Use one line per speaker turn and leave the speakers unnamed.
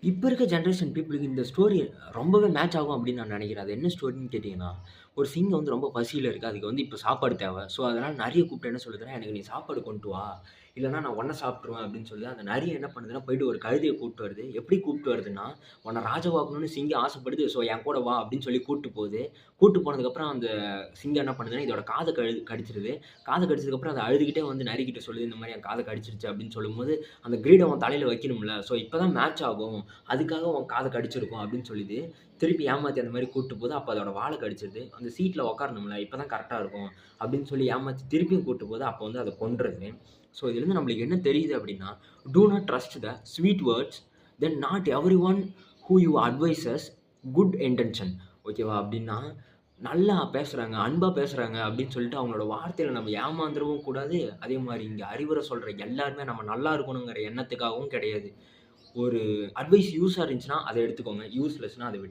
இப்ப இருக்க ஜெனரேஷன் பீப்பிளுக்கு இந்த ஸ்டோரி ரொம்பவே மேட்ச் ஆகும் அப்படின்னு நான் நினைக்கிறேன். அது என்ன ஸ்டோரின்னு கேட்டீங்கன்னா, ஒரு சிங்கம் வந்து ரொம்ப பசியில இருக்கு. அதுக்கு வந்து இப்ப சாப்பாடு தேவை. ஸோ, அதனால நரிய கூப்பிட்டு என்ன சொல்லுதுன்னா, "எனக்கு நீ சாப்பாடு கொண்டு வா. இல்லன்னா நான் உன்ன சாப்பிட்டுருவேன்" அப்படின்னு சொல்லுது. அந்த நரி என்ன பண்ணுதுன்னா, போயிட்டு ஒரு கழுதைய கூப்பிட்டு வருது. எப்படி கூப்பிட்டு வருதுன்னா, "உன்ன ராஜாவாக்கணும்னு சிங்கம் ஆசைப்படுது. ஸோ, என் கூட வா" அப்படின்னு சொல்லி கூட்டிட்டு போகுது. கூட்டிட்டு போனதுக்கப்புறம் அந்த சிங்கம் என்ன பண்ணுதுன்னா, இதோட காத கடிச்சிருது. காத கடிச்சதுக்கப்புறம் அது அழுதுகிட்டே வந்து நரிக்கிட்ட சொல்லுது, "இந்த மாரி என் காத கடிச்சிருச்சு" அப்படின்னு சொல்லும்போது, அந்த கிரீடம் அவன் தலையில வைக்கணும்ல. ஸோ, இப்ப தான் மேட்ச் ஆகும். அதுக்காக உன் காத கடிச்சிருக்கும் அப்படின்னு சொல்லுது. திருப்பி ஏமாத்தி அந்த மாரி கூட்டு போது. அப்ப அதோட வால கடிச்சிருது. அந்த சீட்ல உட்காரணும்ல, இப்ப தான் கரெக்ட்டா இருக்கும் அப்படின்னு சொல்லி ஏமாத்தி திருப்பியும் கூட்டு போது. அப்ப வந்து அத கொன்றுது. ஸோ இதுலருந்து நம்மளுக்கு என்ன தெரியுது அப்படின்னா, do not trust the sweet words, then not everyone who you advises good intention. ஓகேவா? அப்படின்னா, நல்லா பேசுறாங்க, அன்பா பேசுறாங்க அப்படின்னு சொல்லிட்டு அவங்களோட வார்த்தையில நம்ம ஏமாந்துறவும் கூடாது. அதே மாரி இங்க அறிவுரை சொல்ற எல்லாருமே நம்ம நல்லா இருக்கணுங்கிற எண்ணத்துக்காகவும் கிடையாது. ஒரு அட்வைஸ் யூஸா இருந்துச்சுன்னா, அத எடுத்துக்கோங்க. யூஸ்லெஸ்னா அத